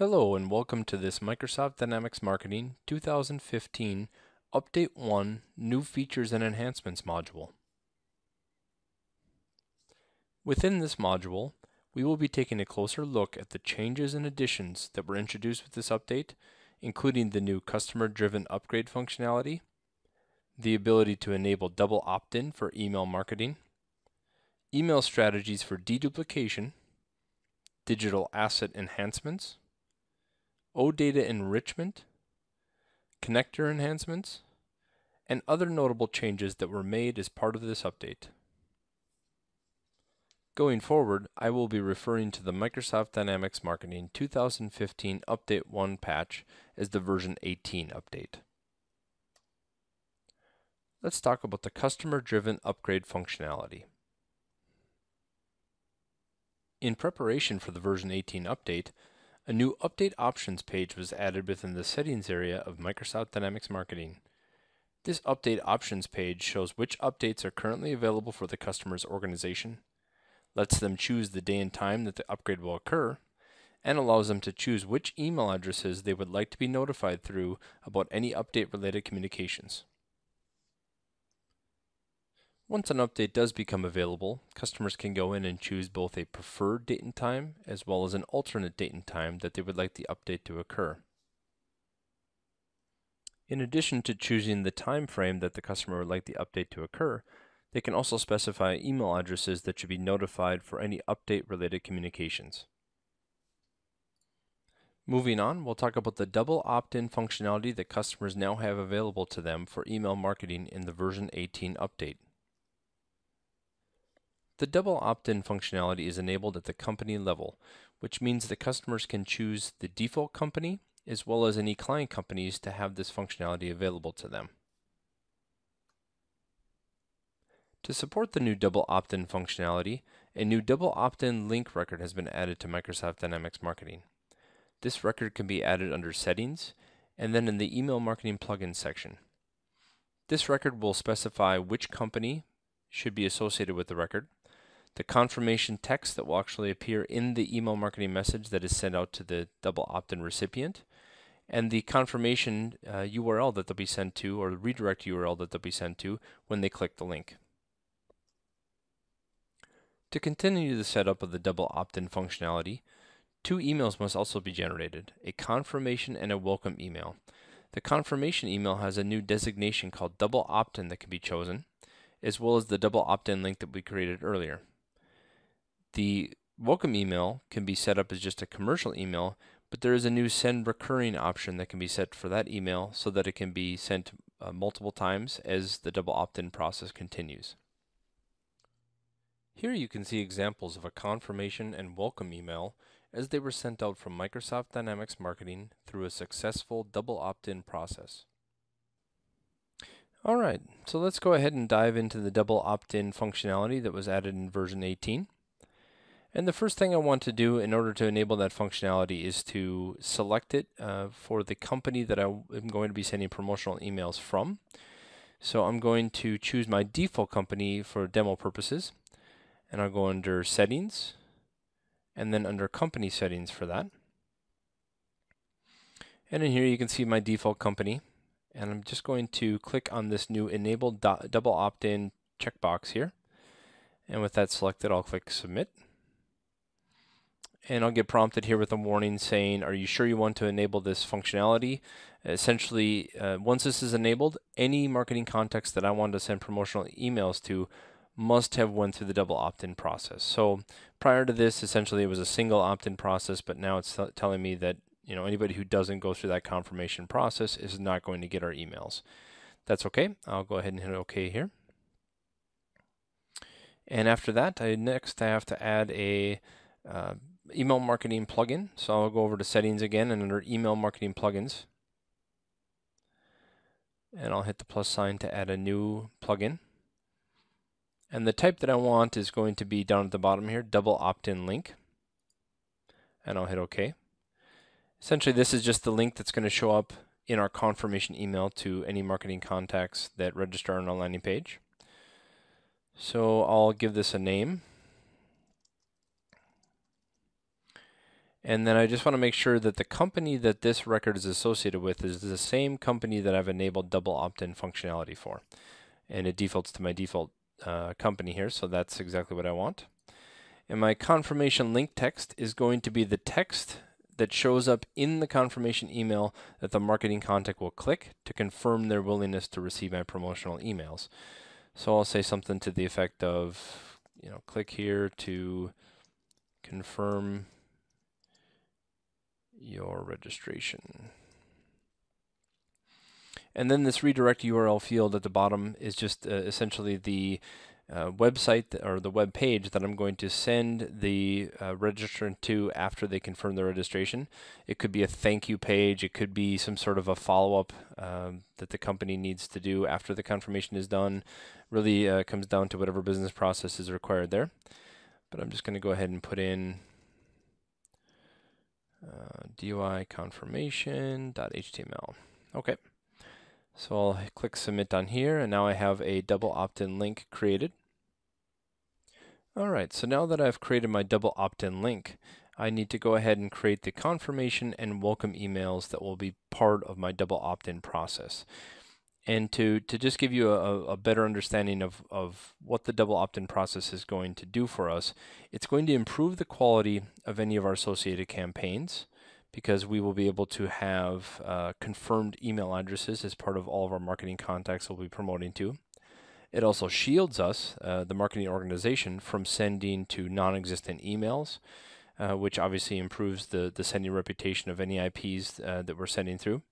Hello and welcome to this Microsoft Dynamics Marketing 2015 Update 1 New Features and Enhancements module. Within this module, we will be taking a closer look at the changes and additions that were introduced with this update, including the new customer-driven upgrade functionality, the ability to enable double opt-in for email marketing, email strategies for deduplication, digital asset enhancements, OData enrichment, connector enhancements, and other notable changes that were made as part of this update. Going forward, I will be referring to the Microsoft Dynamics Marketing 2015 Update 1 patch as the version 18 update. Let's talk about the customer-driven upgrade functionality. In preparation for the version 18 update, a new Update Options page was added within the Settings area of Microsoft Dynamics Marketing. This Update Options page shows which updates are currently available for the customer's organization, lets them choose the day and time that the upgrade will occur, and allows them to choose which email addresses they would like to be notified through about any update-related communications. Once an update does become available, customers can go in and choose both a preferred date and time as well as an alternate date and time that they would like the update to occur. In addition to choosing the time frame that the customer would like the update to occur, they can also specify email addresses that should be notified for any update-related communications. Moving on, we'll talk about the double opt-in functionality that customers now have available to them for email marketing in the version 18 update. The double opt-in functionality is enabled at the company level, which means that customers can choose the default company as well as any client companies to have this functionality available to them. To support the new double opt-in functionality, a new double opt-in link record has been added to Microsoft Dynamics Marketing. This record can be added under Settings and then in the Email Marketing Plugins section. This record will specify which company should be associated with the record, the confirmation text that will actually appear in the email marketing message that is sent out to the double opt-in recipient, and the confirmation URL that they'll be sent to, or the redirect URL that they'll be sent to when they click the link. To continue the setup of the double opt-in functionality, two emails must also be generated, a confirmation and a welcome email. The confirmation email has a new designation called double opt-in that can be chosen, as well as the double opt-in link that we created earlier. The welcome email can be set up as just a commercial email, but there is a new send recurring option that can be set for that email so that it can be sent multiple times as the double opt-in process continues. Here you can see examples of a confirmation and welcome email as they were sent out from Microsoft Dynamics Marketing through a successful double opt-in process. Alright, so let's go ahead and dive into the double opt-in functionality that was added in version 18. And the first thing I want to do in order to enable that functionality is to select it for the company that I am going to be sending promotional emails from. So I'm going to choose my default company for demo purposes, and I'll go under Settings, and then under Company Settings for that. And in here you can see my default company, and I'm just going to click on this new Enable Double Opt-in checkbox here. And with that selected, I'll click Submit. And I'll get prompted here with a warning saying, are you sure you want to enable this functionality? Essentially, once this is enabled, any marketing contacts that I want to send promotional emails to must have went through the double opt-in process. So prior to this, essentially it was a single opt-in process, but now it's telling me that anybody who doesn't go through that confirmation process is not going to get our emails. That's okay. I'll go ahead and hit OK here. And after that, next I have to add a email marketing plugin. So I'll go over to Settings again and under Email Marketing Plugins. And I'll hit the plus sign to add a new plugin. And the type that I want is going to be down at the bottom here, double opt-in link. And I'll hit OK. Essentially, this is just the link that's going to show up in our confirmation email to any marketing contacts that register on our landing page. So I'll give this a name. And then I just want to make sure that the company that this record is associated with is the same company that I've enabled double opt-in functionality for. And it defaults to my default company here, so that's exactly what I want. And my confirmation link text is going to be the text that shows up in the confirmation email that the marketing contact will click to confirm their willingness to receive my promotional emails. So I'll say something to the effect of, click here to confirm your registration. And then this redirect URL field at the bottom is just essentially the website or the web page that I'm going to send the registrant to after they confirm their registration. It could be a thank you page. It could be some sort of a follow-up that the company needs to do after the confirmation is done. Really comes down to whatever business process is required there. But I'm just going to go ahead and put in DOI confirmation.html. Okay. So I'll click submit on here, and now I have a double opt-in link created. Alright, so now that I've created my double opt-in link, I need to go ahead and create the confirmation and welcome emails that will be part of my double opt-in process. And to just give you a better understanding of what the double opt-in process is going to do for us, it's going to improve the quality of any of our associated campaigns, because we will be able to have confirmed email addresses as part of all of our marketing contacts we'll be promoting to. It also shields us, the marketing organization, from sending to non-existent emails, which obviously improves the sending reputation of any IPs that we're sending through.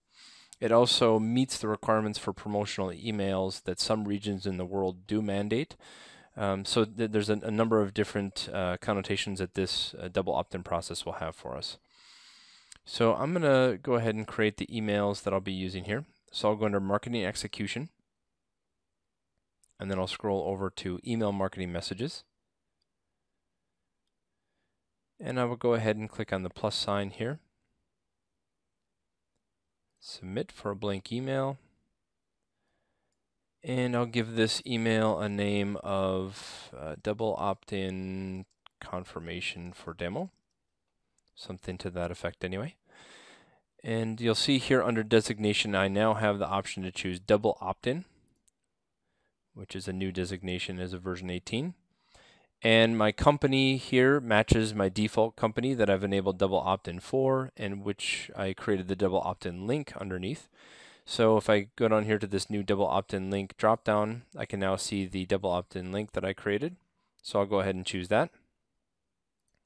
It also meets the requirements for promotional emails that some regions in the world do mandate. So there's a number of different connotations that this double opt-in process will have for us. So I'm going to go ahead and create the emails that I'll be using here. So I'll go under Marketing Execution, and then I'll scroll over to Email Marketing Messages. And I will go ahead and click on the plus sign here. Submit for a blank email. And I'll give this email a name of double opt-in confirmation for demo. Something to that effect anyway. And you'll see here under designation, I now have the option to choose double opt-in, which is a new designation as of version 18. And my company here matches my default company that I've enabled double opt-in for, and which I created the double opt-in link underneath. So if I go down here to this new double opt-in link dropdown, I can now see the double opt-in link that I created. So I'll go ahead and choose that.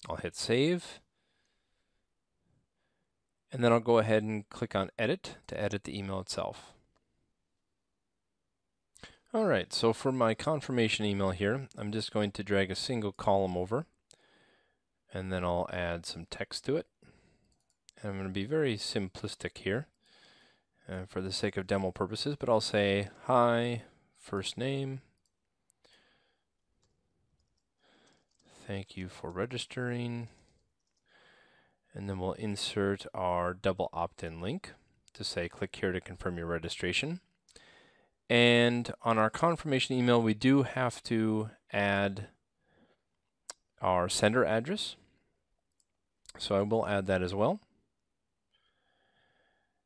I'll hit save. And then I'll go ahead and click on edit to edit the email itself. Alright, so for my confirmation email here, I'm just going to drag a single column over, and then I'll add some text to it. And I'm going to be very simplistic here for the sake of demo purposes, but I'll say, hi, first name, thank you for registering, and then we'll insert our double opt-in link to say, click here to confirm your registration. And on our confirmation email, we do have to add our sender address. So I will add that as well.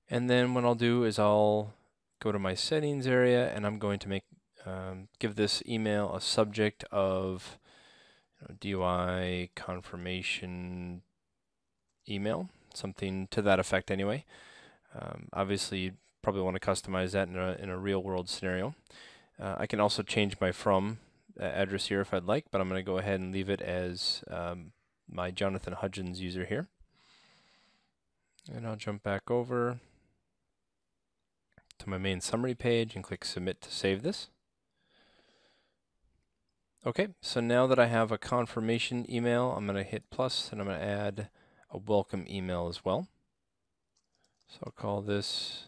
And then what I'll do is I'll go to my settings area, and I'm going to make give this email a subject of DOI confirmation email, something to that effect anyway. Obviously, probably want to customize that in a real world scenario. I can also change my from address here if I'd like, but I'm going to go ahead and leave it as my Jonathan Hudgens user here. And I'll jump back over to my main summary page and click submit to save this. Okay, so now that I have a confirmation email, I'm going to hit plus, and I'm going to add a welcome email as well. So I'll call this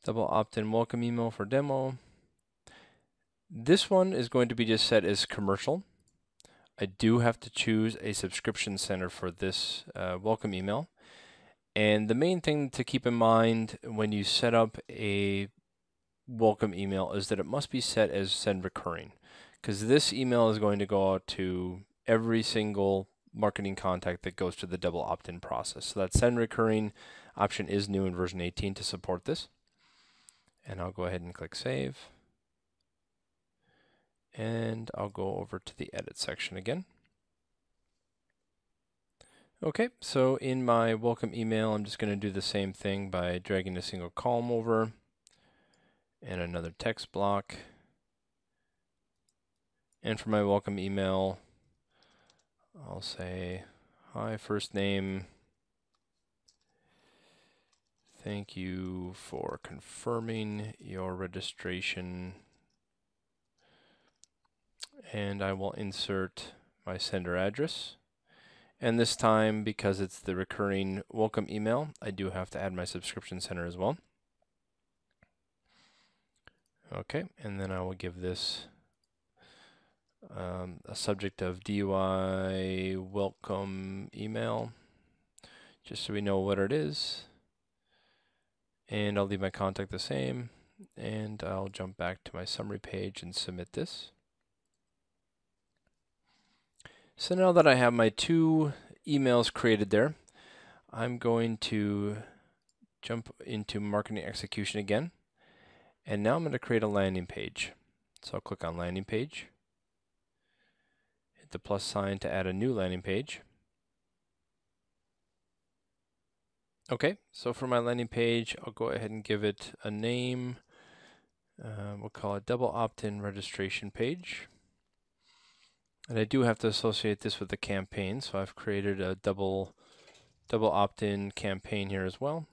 double opt-in welcome email for demo. This one is going to be just set as commercial. I do have to choose a subscription center for this welcome email. And the main thing to keep in mind when you set up a welcome email is that it must be set as send recurring, because this email is going to go out to every single marketing contact that goes to the double opt-in process. So that send recurring option is new in version 18 to support this. And I'll go ahead and click save. And I'll go over to the edit section again. Okay, so in my welcome email, I'm just going to do the same thing by dragging a single column over and another text block. And for my welcome email, I'll say, hi, first name. Thank you for confirming your registration. And I will insert my sender address. And this time, because it's the recurring welcome email, I do have to add my subscription center as well. Okay, and then I will give this a subject of DUI welcome email, just so we know what it is. And I'll leave my contact the same, and I'll jump back to my summary page and submit this. So now that I have my 2 emails created there, I'm going to jump into marketing execution again. And now I'm going to create a landing page. So I'll click on landing page, hit the plus sign to add a new landing page. Okay, so for my landing page, I'll go ahead and give it a name. We'll call it double opt-in registration page. And I do have to associate this with the campaign, so I've created a double opt-in campaign here as well.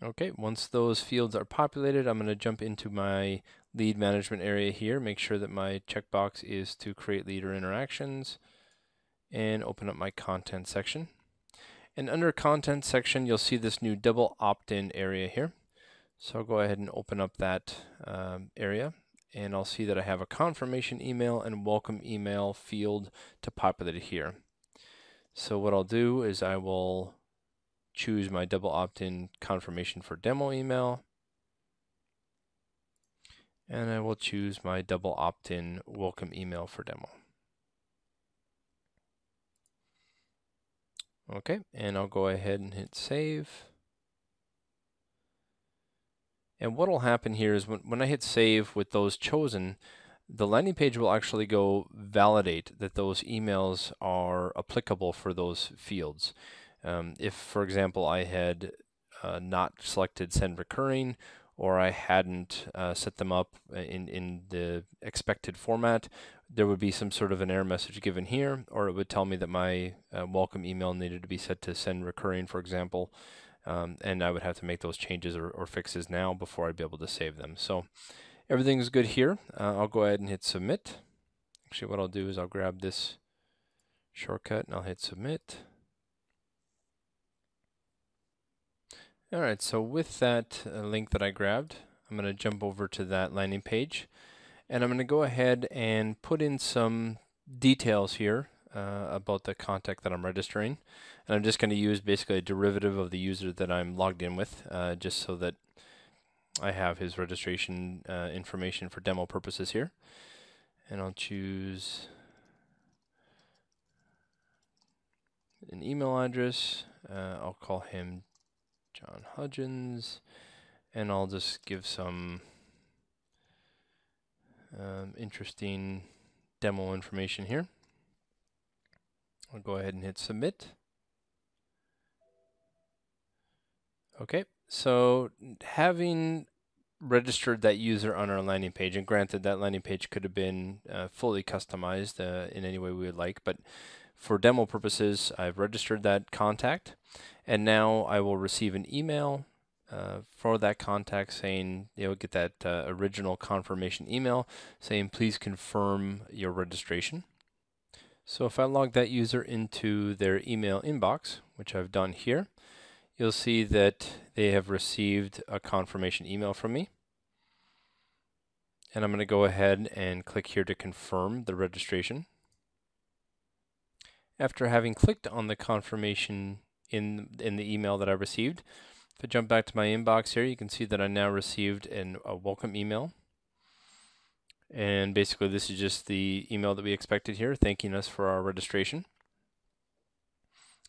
Okay, once those fields are populated, I'm going to jump into my lead management area here, make sure that my checkbox is to create leader interactions, and open up my content section. And under content section, you'll see this new double opt-in area here. So I'll go ahead and open up that area. And I'll see that I have a confirmation email and welcome email field to populate here. So what I'll do is I will choose my double opt-in confirmation for demo email. And I will choose my double opt-in welcome email for demo. Okay, and I'll go ahead and hit save. And what will happen here is when I hit save with those chosen, the landing page will actually go validate that those emails are applicable for those fields. If, for example, I had not selected send recurring, or I hadn't set them up in the expected format, there would be some sort of an error message given here, or it would tell me that my welcome email needed to be set to send recurring, for example. And I would have to make those changes or fixes now before I'd be able to save them. So everything's good here. I'll go ahead and hit submit. Actually, what I'll do is I'll grab this shortcut and I'll hit submit. All right, so with that link that I grabbed, I'm going to jump over to that landing page, and I'm going to go ahead and put in some details here about the contact that I'm registering. And I'm just going to use basically a derivative of the user that I'm logged in with, just so that I have his registration information for demo purposes here. And I'll choose an email address. I'll call him John Hudgens, and I'll just give some interesting demo information here. I'll go ahead and hit submit. Okay, so having registered that user on our landing page, and granted that landing page could have been fully customized in any way we would like, but for demo purposes, I've registered that contact, and now I will receive an email for that contact saying, you'll get that original confirmation email saying, please confirm your registration. So if I log that user into their email inbox, which I've done here, you'll see that they have received a confirmation email from me. And I'm going to go ahead and click here to confirm the registration. After having clicked on the confirmation in the email that I received, if I jump back to my inbox here, you can see that I now received a welcome email. And basically this is just the email that we expected here, thanking us for our registration.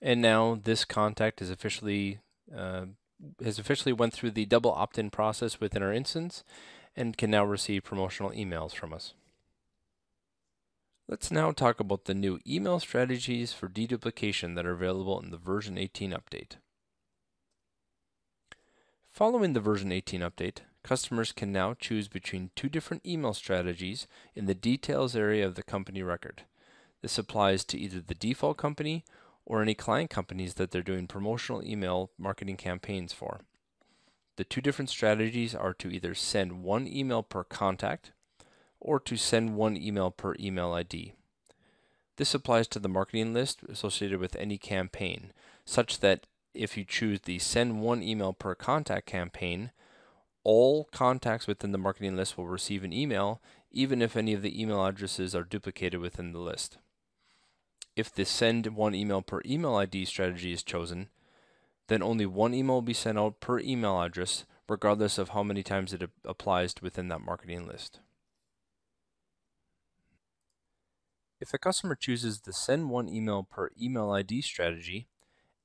And now this contact is officially went through the double opt-in process within our instance and can now receive promotional emails from us. Let's now talk about the new email strategies for deduplication that are available in the version 18 update. Following the version 18 update, customers can now choose between two different email strategies in the details area of the company record. This applies to either the default company or any client companies that they're doing promotional email marketing campaigns for. The two different strategies are to either send one email per contact or to send one email per email ID. This applies to the marketing list associated with any campaign, such that if you choose the send one email per contact campaign, all contacts within the marketing list will receive an email, even if any of the email addresses are duplicated within the list. If the send one email per email ID strategy is chosen, then only one email will be sent out per email address, regardless of how many times it applies to within that marketing list. If a customer chooses the send one email per email ID strategy,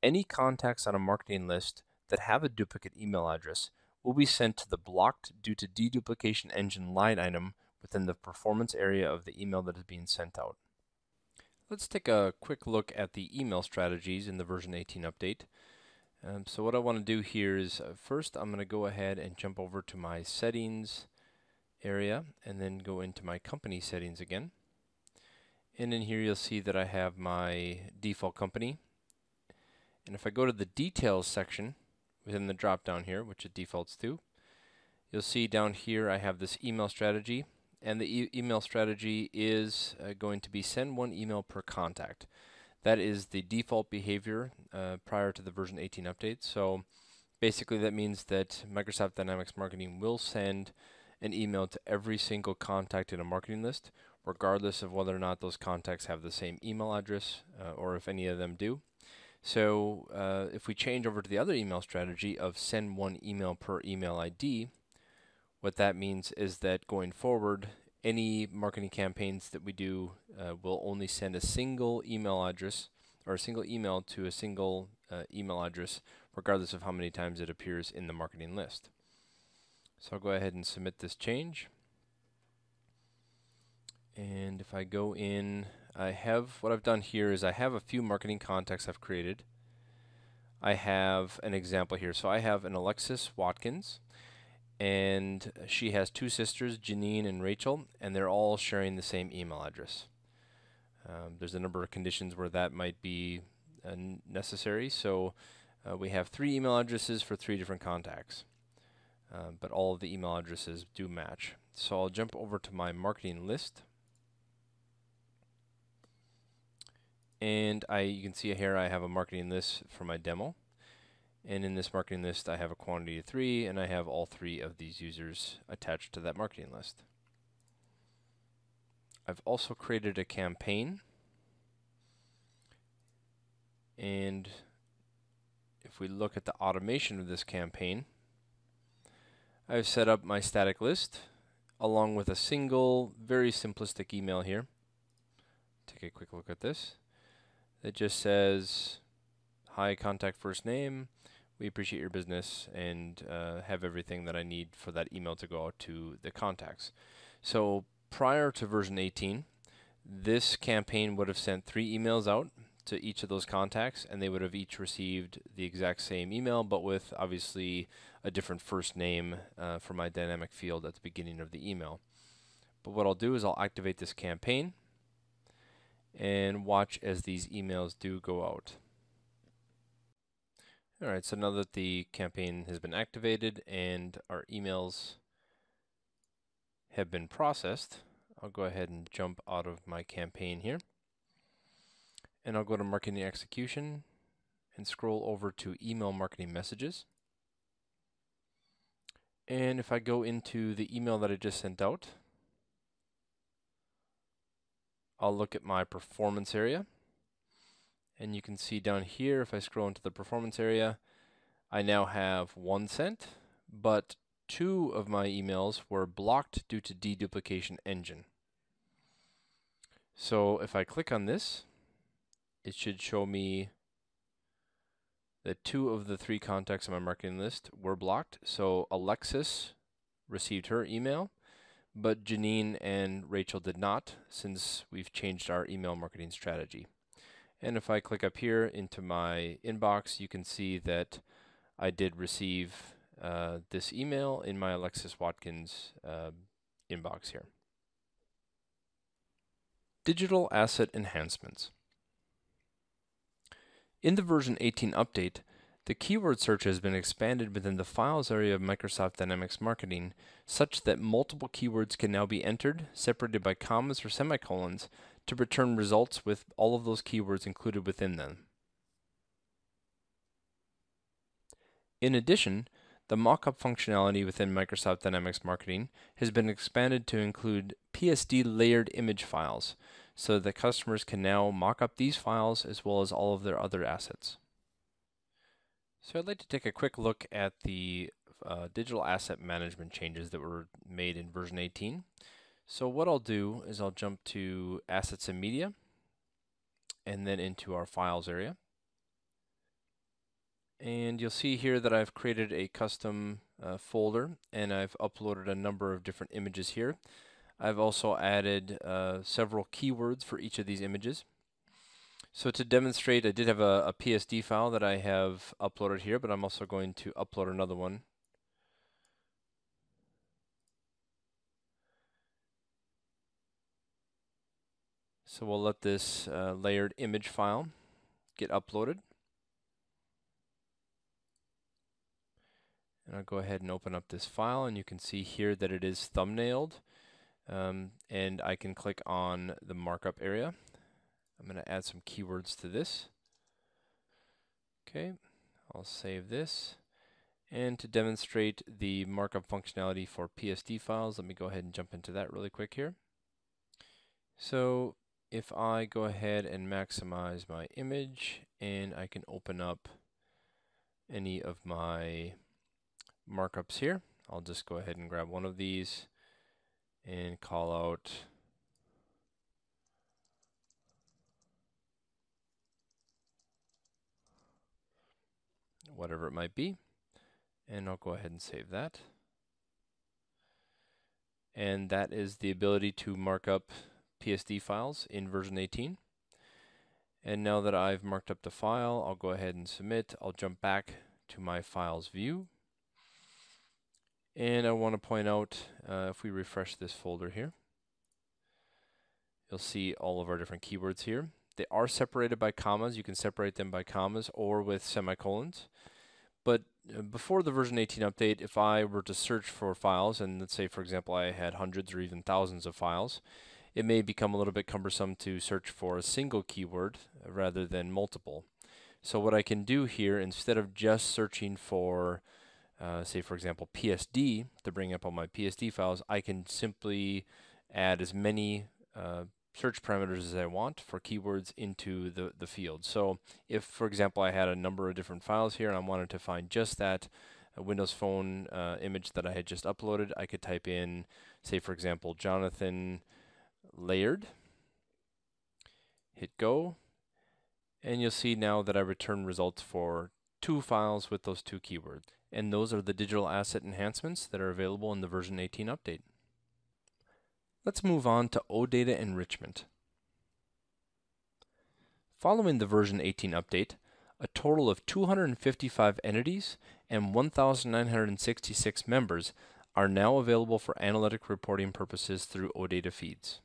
any contacts on a marketing list that have a duplicate email address will be sent to the blocked due to deduplication engine line item within the performance area of the email that is being sent out. Let's take a quick look at the email strategies in the version 18 update. So what I want to do here is first I'm going to go ahead and jump over to my settings area and then go into my company settings again. And in here you'll see that I have my default company. And if I go to the details section within the drop down here, which it defaults to, you'll see down here I have this email strategy. And the email strategy is going to be send one email per contact. That is the default behavior prior to the version 18 update. So basically that means that Microsoft Dynamics Marketing will send an email to every single contact in a marketing list, regardless of whether or not those contacts have the same email address or if any of them do. So if we change over to the other email strategy of send one email per email ID, what that means is that going forward, any marketing campaigns that we do will only send a single email address or a single email to a single email address, regardless of how many times it appears in the marketing list. So I'll go ahead and submit this change. And if I go in, what I've done here is I have a few marketing contacts I've created. I have an example here. So I have an Alexis Watkins, and she has two sisters, Janine and Rachel, and they're all sharing the same email address. There's a number of conditions where that might be necessary. So we have 3 email addresses for 3 different contacts, but all of the email addresses do match. So I'll jump over to my marketing list. And you can see here I have a marketing list for my demo. And in this marketing list, I have a quantity of 3, and I have all 3 of these users attached to that marketing list. I've also created a campaign. And if we look at the automation of this campaign, I've set up my static list along with a single, very simplistic email here. Take a quick look at this. It just says, hi, contact first name. We appreciate your business, and have everything that I need for that email to go out to the contacts. So prior to version 18, this campaign would have sent 3 emails out to each of those contacts, and they would have each received the exact same email, but with obviously a different first name for my dynamic field at the beginning of the email. But what I'll do is I'll activate this campaign and watch as these emails do go out. Alright, so now that the campaign has been activated and our emails have been processed, I'll go ahead and jump out of my campaign here. And I'll go to Marketing Execution and scroll over to Email Marketing Messages. And if I go into the email that I just sent out, I'll look at my performance area. And you can see down here, if I scroll into the performance area, I now have 1 cent, but 2 of my emails were blocked due to deduplication engine. So if I click on this, it should show me that 2 of the 3 contacts on my marketing list were blocked. So Alexis received her email, but Janine and Rachel did not, since we've changed our email marketing strategy. And if I click up here into my inbox, you can see that I did receive this email in my Alexis Watkins inbox here. Digital asset enhancements. In the version 18 update, the keyword search has been expanded within the files area of Microsoft Dynamics Marketing such that multiple keywords can now be entered, separated by commas or semicolons, to return results with all of those keywords included within them. In addition, the mockup functionality within Microsoft Dynamics Marketing has been expanded to include PSD layered image files, so that customers can now mock up these files as well as all of their other assets. So I'd like to take a quick look at the digital asset management changes that were made in version 18. So what I'll do is I'll jump to Assets and Media, and then into our Files area. And you'll see here that I've created a custom folder, and I've uploaded a number of different images here. I've also added several keywords for each of these images. So to demonstrate, I did have a PSD file that I have uploaded here, but I'm also going to upload another one. So we'll let this layered image file get uploaded. And I'll go ahead and open up this file, and you can see here that it is thumbnailed. And I can click on the markup area. I'm going to add some keywords to this. Okay, I'll save this. And to demonstrate the markup functionality for PSD files, let me go ahead and jump into that really quick here. So if I go ahead and maximize my image, and I can open up any of my markups here, I'll just go ahead and grab one of these and call out whatever it might be, and I'll go ahead and save that. And that is the ability to mark up PSD files in version 18. And now that I've marked up the file, I'll go ahead and submit. I'll jump back to my files view. And I want to point out, if we refresh this folder here, you'll see all of our different keywords here. They are separated by commas. You can separate them by commas or with semicolons. But before the version 18 update, if I were to search for files, and let's say, for example, I had hundreds or even thousands of files, it may become a little bit cumbersome to search for a single keyword rather than multiple. So what I can do here, instead of just searching for, say, for example, PSD, to bring up all my PSD files, I can simply add as many search parameters as I want for keywords into the field. So if, for example, I had a number of different files here and I wanted to find just that Windows Phone image that I had just uploaded, I could type in, say, for example, Jonathan layered, hit go, and you'll see now that I return results for 2 files with those 2 keywords. And those are the digital asset enhancements that are available in the version 18 update. Let's move on to OData enrichment. Following the version 18 update, a total of 255 entities and 1,966 members are now available for analytic reporting purposes through OData feeds.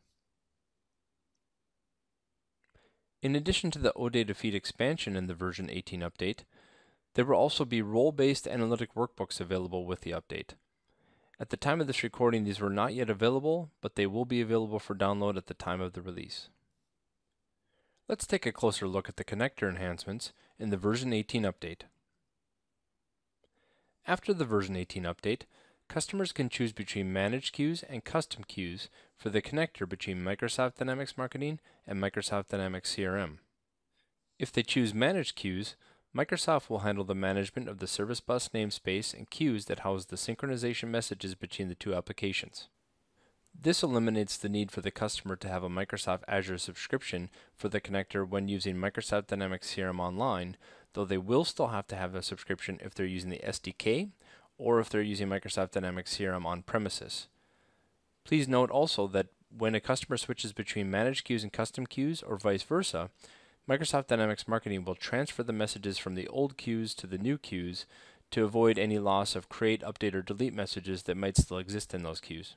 In addition to the OData feed expansion in the version 18 update, there will also be role-based analytic workbooks available with the update. At the time of this recording, these were not yet available, but they will be available for download at the time of the release. Let's take a closer look at the connector enhancements in the version 18 update. After the version 18 update, customers can choose between managed queues and custom queues for the connector between Microsoft Dynamics Marketing and Microsoft Dynamics CRM. If they choose managed queues, Microsoft will handle the management of the service bus namespace and queues that house the synchronization messages between the two applications. This eliminates the need for the customer to have a Microsoft Azure subscription for the connector when using Microsoft Dynamics CRM Online, though they will still have to have a subscription if they're using the SDK or if they're using Microsoft Dynamics CRM on premises. Please note also that when a customer switches between managed queues and custom queues or vice versa, Microsoft Dynamics Marketing will transfer the messages from the old queues to the new queues to avoid any loss of create, update, or delete messages that might still exist in those queues.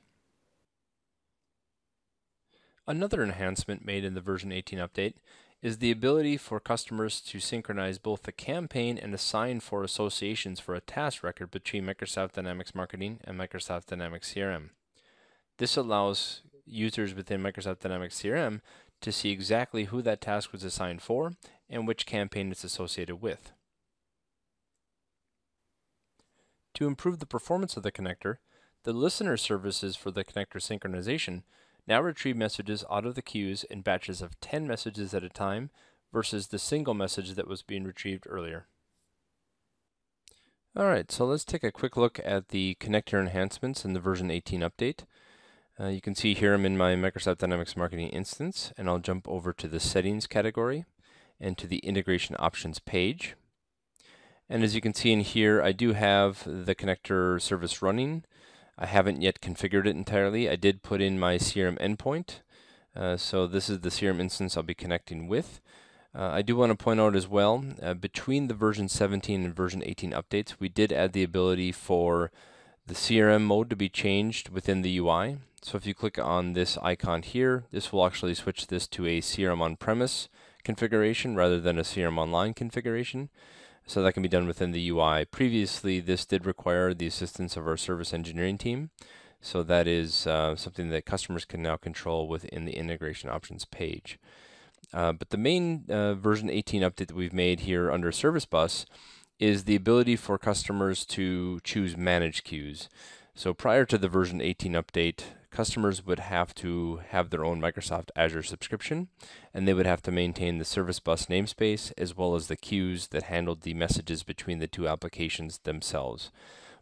Another enhancement made in the version 18 update is the ability for customers to synchronize both the campaign and assign for associations for a task record between Microsoft Dynamics Marketing and Microsoft Dynamics CRM. This allows users within Microsoft Dynamics CRM to see exactly who that task was assigned for and which campaign it's associated with. To improve the performance of the connector, the listener services for the connector synchronization now retrieve messages out of the queues in batches of 10 messages at a time versus the single message that was being retrieved earlier. Alright, so let's take a quick look at the connector enhancements in the version 18 update. You can see here I'm in my Microsoft Dynamics Marketing instance, and I'll jump over to the Settings category and to the Integration Options page. And as you can see in here, I do have the connector service running. I haven't yet configured it entirely. I did put in my CRM endpoint. So this is the CRM instance I'll be connecting with. I do want to point out as well, between the version 17 and version 18 updates, we did add the ability for the CRM mode to be changed within the UI. So if you click on this icon here, this will actually switch this to a CRM on-premise configuration rather than a CRM online configuration. So that can be done within the UI. Previously, this did require the assistance of our service engineering team. So that is something that customers can now control within the integration options page. But the main version 18 update that we've made here under Service Bus is the ability for customers to choose managed queues. So prior to the version 18 update, customers would have to have their own Microsoft Azure subscription, and they would have to maintain the Service Bus namespace as well as the queues that handled the messages between the two applications themselves.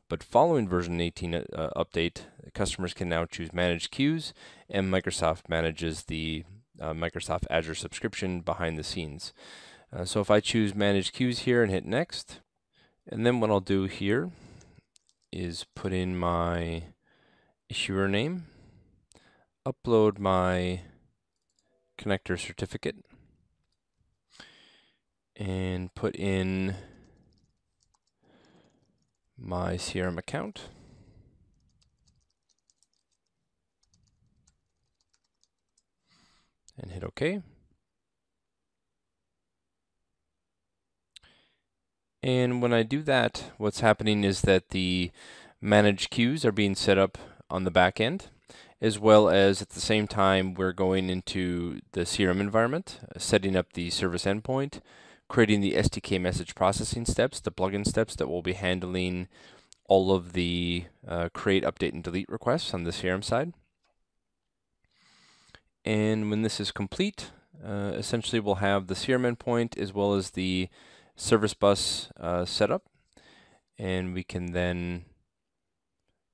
But following version 18 update, customers can now choose managed queues, and Microsoft manages the Microsoft Azure subscription behind the scenes. So if I choose managed queues here and hit next, and then what I'll do here is put in my issuer name, upload my connector certificate, and put in my CRM account. And hit OK. And when I do that, what's happening is that the managed queues are being set up on the back end, as well as at the same time we're going into the CRM environment, setting up the service endpoint, creating the SDK message processing steps, the plugin steps that will be handling all of the create, update, and delete requests on the CRM side. And when this is complete, essentially we'll have the CRM endpoint as well as the service bus setup, and we can then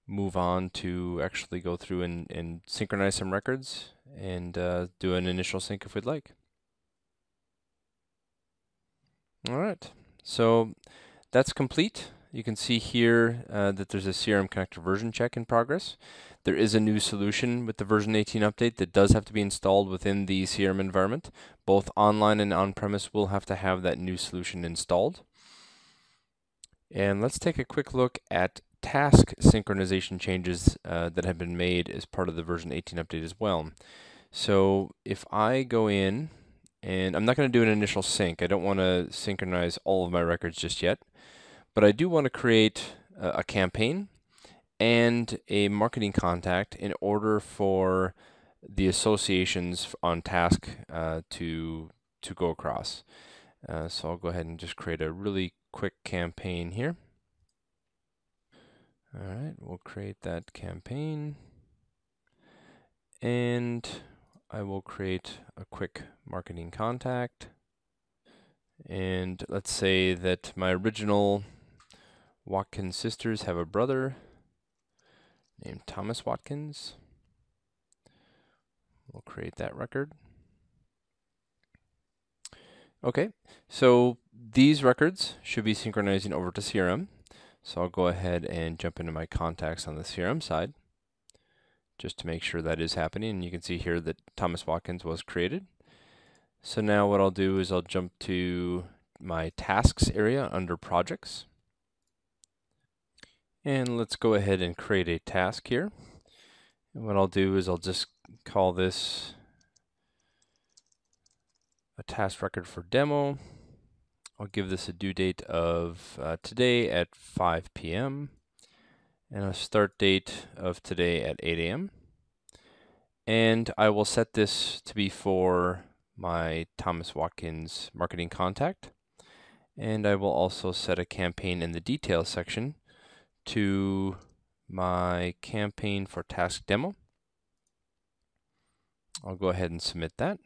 move on to actually go through and synchronize some records and do an initial sync if we'd like. Alright, so that's complete. You can see here that there's a CRM connector version check in progress. There is a new solution with the version 18 update that does have to be installed within the CRM environment. Both online and on-premise will have to have that new solution installed. And let's take a quick look at task synchronization changes that have been made as part of the version 18 update as well. So if I go in, and I'm not going to do an initial sync. I don't want to synchronize all of my records just yet. But I do want to create a campaign and a marketing contact in order for the associations on task to go across. So I'll go ahead and just create a really quick campaign here. All right, we'll create that campaign, and I will create a quick marketing contact, And let's say that my original Watkins sisters have a brother named Thomas Watkins. We'll create that record. Okay, so these records should be synchronizing over to CRM. So I'll go ahead and jump into my contacts on the CRM side just to make sure that is happening. And you can see here that Thomas Watkins was created. So now what I'll do is I'll jump to my tasks area under projects. And let's go ahead and create a task here. And what I'll do is I'll just call this a task record for demo. I'll give this a due date of today at 5 p.m. and a start date of today at 8 a.m. And I will set this to be for my Thomas Watkins marketing contact. And I will also set a campaign in the details section to my campaign for task demo. I'll go ahead and submit that.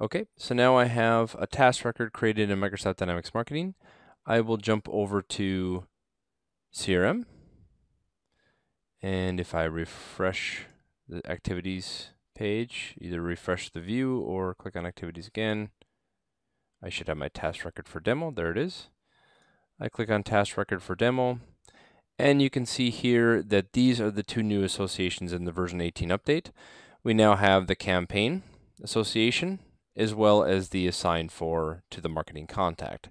Okay, so now I have a task record created in Microsoft Dynamics Marketing. I will jump over to CRM. And if I refresh the activities page, either refresh the view or click on activities again, I should have my task record for demo. There it is. I click on task record for demo, and you can see here that these are the two new associations in the version 18 update. We now have the campaign association as well as the assign for to the marketing contact.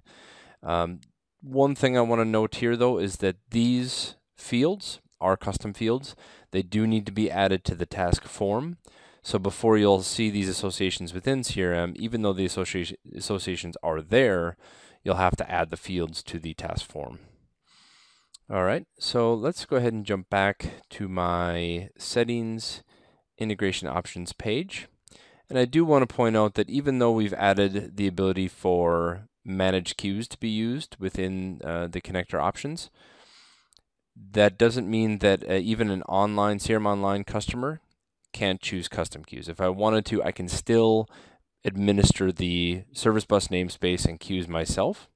One thing I want to note here though is that these fields are custom fields. They do need to be added to the task form. So before you'll see these associations within CRM, even though the associations are there, you'll have to add the fields to the task form. All right, so let's go ahead and jump back to my settings integration options page. And I do want to point out that even though we've added the ability for managed queues to be used within the connector options, that doesn't mean that even an online CRM Online customer can't choose custom queues. If I wanted to, I can still administer the service bus namespace and queues myself.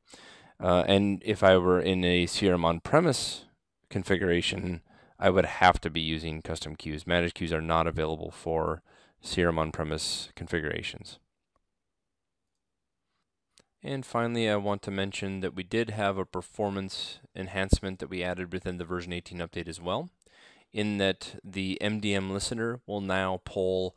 And if I were in a CRM on-premise configuration, I would have to be using custom queues. Managed queues are not available for CRM on-premise configurations. And finally, I want to mention that we did have a performance enhancement that we added within the version 18 update as well, in that the MDM listener will now pull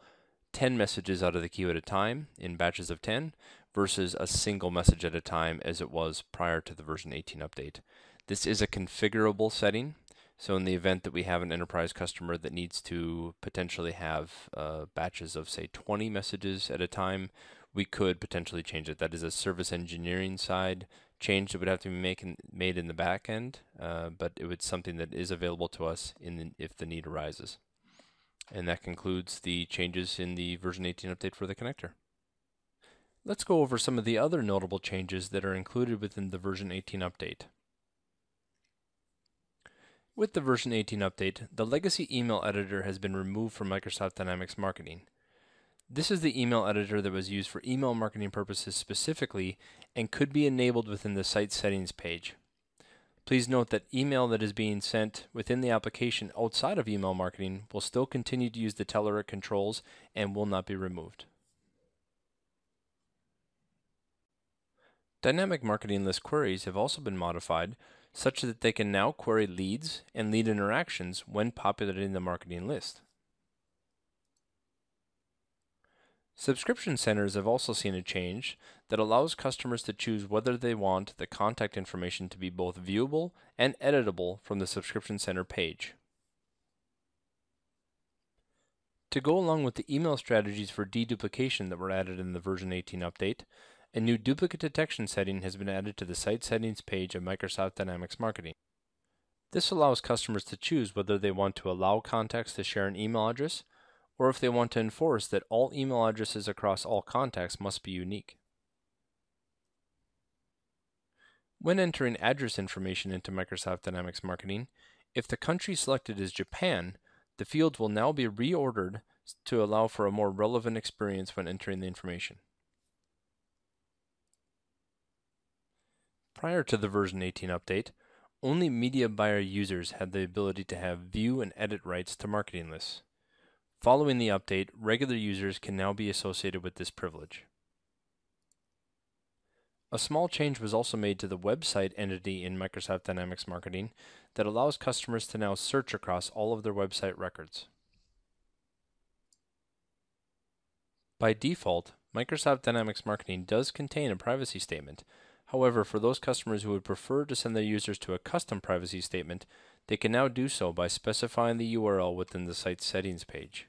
10 messages out of the queue at a time in batches of 10 versus a single message at a time as it was prior to the version 18 update. This is a configurable setting. So in the event that we have an enterprise customer that needs to potentially have batches of, say, 20 messages at a time, we could potentially change it. That is a service engineering side change that would have to be made in the back end, but it would something that is available to us if the need arises. And that concludes the changes in the version 18 update for the connector. Let's go over some of the other notable changes that are included within the version 18 update. With the version 18 update, the legacy email editor has been removed from Microsoft Dynamics Marketing. This is the email editor that was used for email marketing purposes specifically and could be enabled within the site settings page. Please note that email that is being sent within the application outside of email marketing will still continue to use the Telerik controls and will not be removed. Dynamic marketing list queries have also been modified such that they can now query leads and lead interactions when populating the marketing list. Subscription centers have also seen a change that allows customers to choose whether they want the contact information to be both viewable and editable from the subscription center page. To go along with the email strategies for deduplication that were added in the version 18 update, a new duplicate detection setting has been added to the site settings page of Microsoft Dynamics Marketing. This allows customers to choose whether they want to allow contacts to share an email address or if they want to enforce that all email addresses across all contacts must be unique. When entering address information into Microsoft Dynamics Marketing, if the country selected is Japan, the fields will now be reordered to allow for a more relevant experience when entering the information. Prior to the version 18 update, only media buyer users had the ability to have view and edit rights to marketing lists. Following the update, regular users can now be associated with this privilege. A small change was also made to the website entity in Microsoft Dynamics Marketing that allows customers to now search across all of their website records. By default, Microsoft Dynamics Marketing does contain a privacy statement. However, for those customers who would prefer to send their users to a custom privacy statement, they can now do so by specifying the URL within the site's settings page.